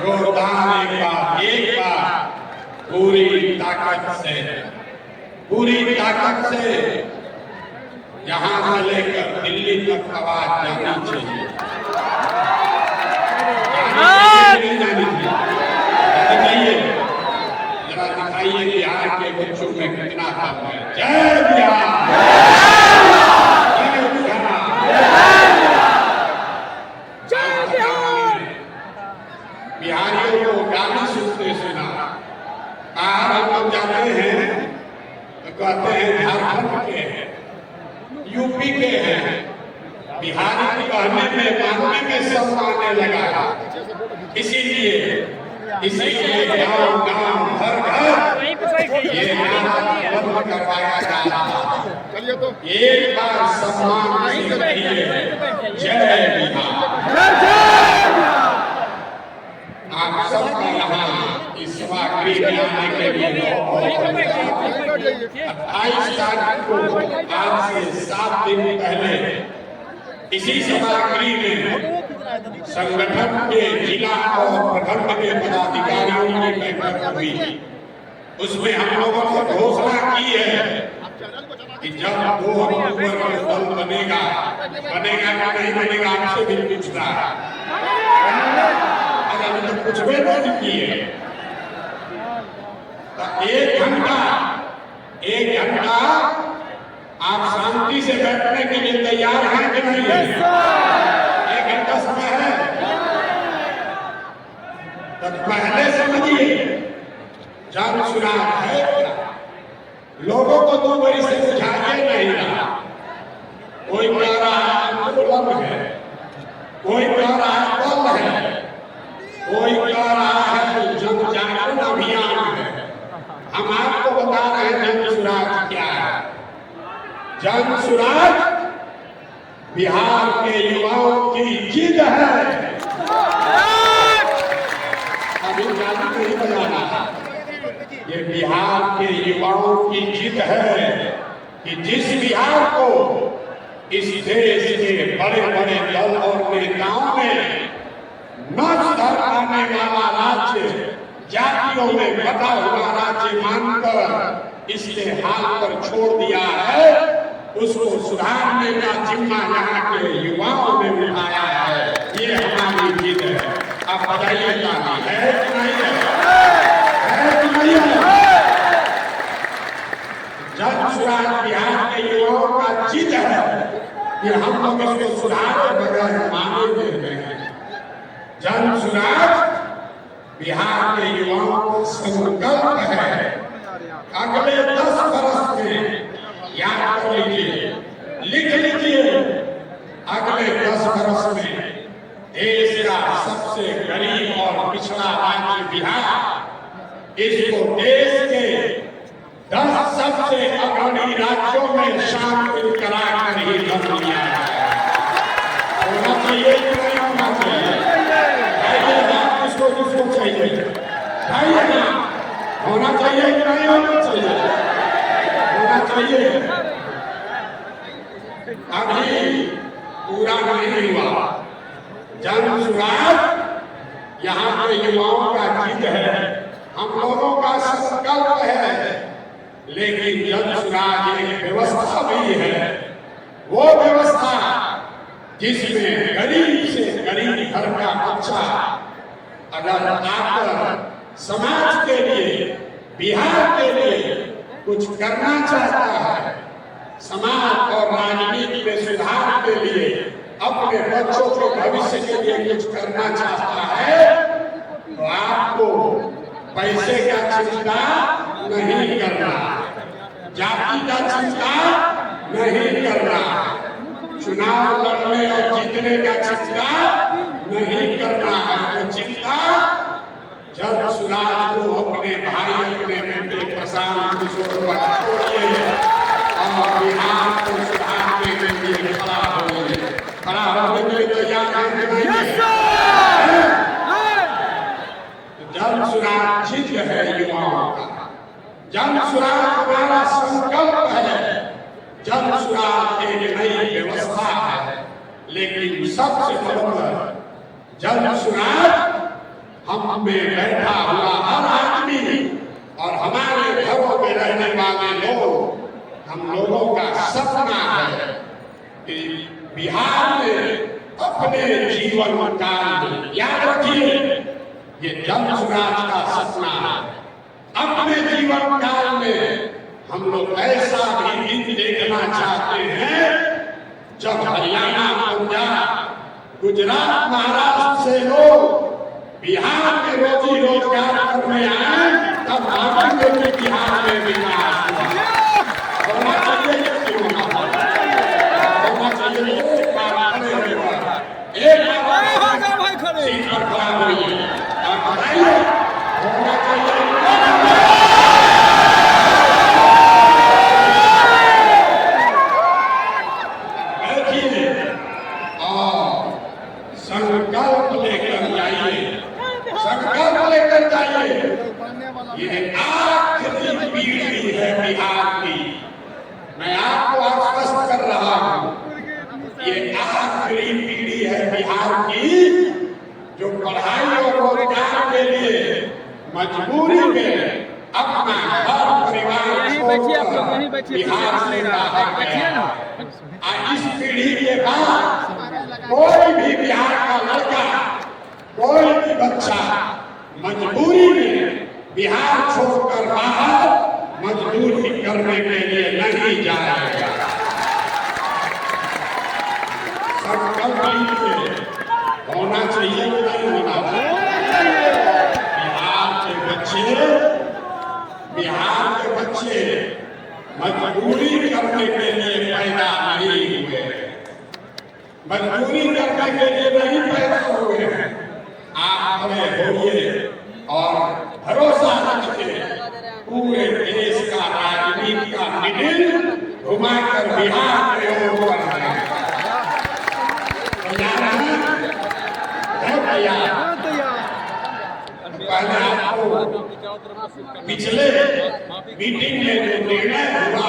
जोरदार एक बार पूरी ताकत से यहाँ से लेकर दिल्ली तक आवाज जानी चाहिए। बताइए जरा, दिखाइए बिहार के बच्चों में कितना दम है। जय बिहार, बिहारियों को गाना सुनते सुना बाहर हम लोग जाते हैं तो कहते हैं झारखंड के हैं, यूपी के हैं। बिहारी कहने में मानने में सब आने लगा। इसीलिए गाँव गाँव घर घर ये नारा बंद करवाया जा रहा है। एक बार सम्मान से कहिए जय बिहार। आप सबका यहाँ इस सभागृह में आने के लिए 28 तारीख को आज से 7 दिन पहले इसी सभागृह में संगठन के जिला और प्रखंड के पदाधिकारियों की बैठक हुई। उसमें हम लोगों ने घोषणा की है कि जब 2 अक्टूबर को दल बनेगा या नहीं बनेगा, आपसे भी पूछना है। तो कुछ भी नहीं किए। तो एक घंटा आप शांति से बैठने के लिए तैयार हैं कि नहीं? 1 घंटा समय है। तो पहले समझिए जन चुनाव है क्या? लोगों को 2 बड़ी से बुझाइए नहीं रहा। कोई कह रहा है आंदोलन है, कोई कह रहा है दल है, कोई कह रहा है जन जागरण अभियान है। हम आपको बता रहे हैं जन सुराज क्या है। जन सुराज बिहार के युवाओं की जिद है। अभी गाली नहीं बजाना, ये बिहार के युवाओं की जिद है कि जिस बिहार को इस देश के बड़े बड़े दल और नेताओं ने न सुधर पाने वाला राज्य, जातियों में बटा हुआ राज्य मानकर इसके हाल पर छोड़ दिया है, उसको सुधारने का जिम्मा यहाँ के युवाओं ने उठाया है। ये हमारी जिद है। आप बताइए ताली है कि नहीं है? जन सुराज बिहार के युवाओं का जिद है कि हम लोग इसको सुधार के बगैर माने देते हैं। जन सुराज बिहार के युवाओं को संकल्प है। अगले 10 वर्ष में याद कर लीजिए, लिख लीजिए, अगले 10 वर्ष में देश का सबसे गरीब और पिछड़ा राज्य बिहार, इसको देश के 10 सबसे अग्रणी राज्यों में शामिल कराकर ही कर लिया है। होना चाहिए कि नहीं होना चाहिए? किसको चाहिए? होना चाहिए कि नहीं होना चाहिए? होना चाहिए। अभी पूरा नहीं हुआ। जन सुराज यहाँ के युवाओं का जिद है, हम लोगों का संकल्प है। लेकिन जन सुराज एक व्यवस्था भी है, वो व्यवस्था जिसमें गरीब से गरीब घर का बच्चा अगर आकर समाज के लिए, बिहार के लिए कुछ करना चाहता है, समाज और राजनीति में सुधार के लिए, अपने बच्चों के भविष्य के लिए कुछ करना चाहता है, तो आपको पैसे का चिंता नहीं करना, जाति का चिंता नहीं करना, चुनाव लड़ने और जीतने का चिंता नहीं करना है। तो चिंता जन सुराज को अपने भाई, अपने बेटे प्रशांत किशोर पर छोड़िए और बिहार को सुधारने के लिए खड़ा होने के लिए तैयार हैं। जन सुराज जिद है युवाओं का। जन सुराज हमारा संकल्प है, जन सुराज एक नई व्यवस्था है, लेकिन सबसे बढ़कर जन सुराज हम में बैठा हुआ हर आदमी और हमारे घरों में रहने वाले लोग, हम लोगों का सपना है कि बिहार में अपने जीवन काल में, याद रखिए ये जन सुराज का सपना है, अपने जीवन काल में हम लोग ऐसा भी दिन देखना चाहते हैं जब हरियाणा, पंजाब, गुजरात, महाराष्ट्र से लोग बिहार में रोजी रोजगार करने आए, तब मानेंगे कि बिहार में विकास होना चाहिए। होना चाहिए। एक बार सीट पर खड़ा होइए और बताइए, होना चाहिए। संकल्प लेकर जाइए, संकल्प लेकर जाइए। ये आखिरी पीढ़ी है बिहार की, मैं आपको आश्वस्त कर रहा हूँ, ये आखिरी पीढ़ी है बिहार की जो पढ़ाई और रोजगार के लिए मजबूरी में अपना घर परिवार बिहार से बाहर गया। इस पीढ़ी के बाद कोई भी बिहार का लड़का, कोई भी बच्चा मजबूरी में बिहार छोड़कर बाहर मजदूरी करने के लिए नहीं जाएगा। संकल्प लीजिए, होना चाहिए कि नहीं होना चाहिए। बिहार के बच्चे मजदूरी करने के लिए पैदा नहीं हुए, मजदूरी करने के लिए नहीं पैदा हुए हैं। आप खड़े होइए और भरोसा रखिए, पूरे देश का राजनीति का मिडिल घुमाकर बिहार में ओर बढ़ रहे हैं। पहले आपको पिछले मीटिंग में जो निर्णय हुआ,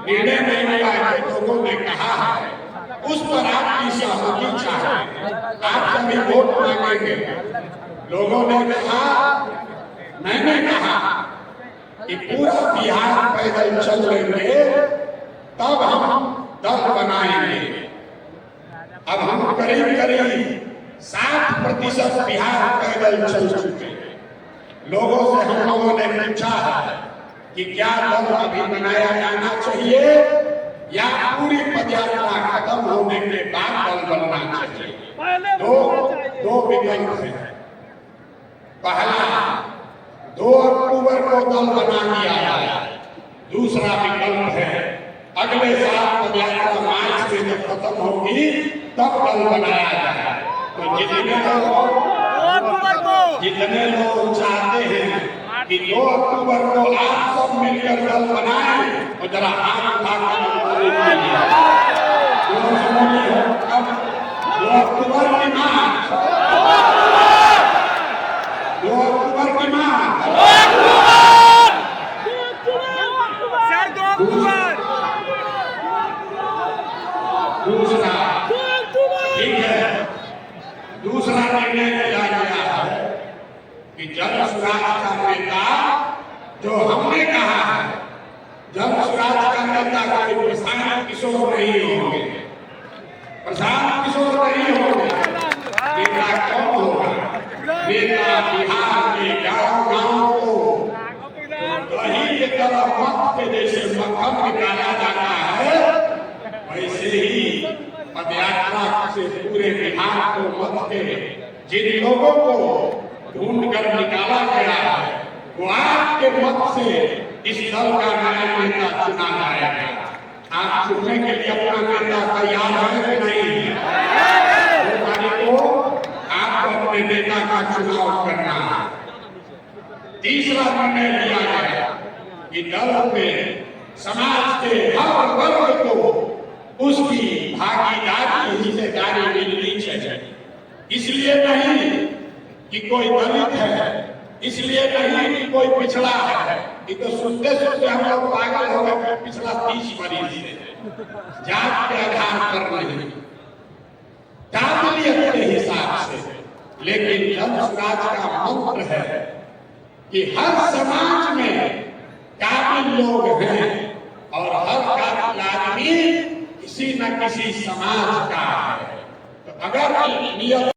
निर्णय नहीं हुआ, लोगों ने कहा है उस पर आपकी सहमति चाहे, आप सभी वोट मांगेंगे। लोगों ने कहा, मैंने कहा कि पूरा बिहार पैदल चल लेंगे, तब हम दल बनाएंगे। अब हम करीब करीब 60% बिहार पैदल चल चुके हैं। लोगों से हम लोगों ने पूछा है कि क्या दल अभी बनाया जाना चाहिए या पूरी पदयात्रा खत्म होने के बाद दल बनना चाहिए। दो विकल्प है। पहला, 2 अक्टूबर को दल बना दिया जाए। दूसरा विकल्प है अगले साल पदयात्रा मार्च में जब खत्म होगी तब दल बनाया जाए। तो जितने लोग चाहते हैं कि 2 अक्टूबर को आप सब मिलकर दल बनाएं, और जरा हाथ उठाकर 2 अक्टूबर की मार्च, 2 अक्टूबर की मार्च, दूसरा ठीक है। दूसरा निर्णय लिया गया है कि जन सुराज का नेता, जो हमने कहा है, जन सुराज का नेता कोई प्रशांत किशोर नहीं होंगे, प्रशांत किशोर नहीं होंगे। नेता कौन होगा? नेता बिहार के गांव-गांव को दही के तरह मत के जैसे मक्खन निकाला जाता है, वैसे ही पदयात्रा से पूरे बिहार को मत के जिन लोगों को ढूंढ कर निकाला गया है, वो आपके मत से इस दल का नया नेता चुना जाएगा। आप चुनने के लिए अपना नेता तैयार है कि नहीं? को आपको अपने नेता का चुनाव करना है। तीसरा निर्णय लिया गया कि दल में समाज के हर वर्ग को उसकी भागीदारी, हिस्सेदारी मिलनी चाहिए। इसलिए नहीं कि कोई दलित है इसलिए नहीं कि कोई पिछड़ा है, ये तो सुनते सुनते हम लोग पागल हो गए। पिछला 30 वर्ष से जात के आधार पर नहीं, काबिलियत के हिसाब से। लेकिन वंशराज का मंत्र है कि हर समाज में काबिल लोग हैं और हर काबिल आदमी किसी न किसी समाज का है। तो अगर नियत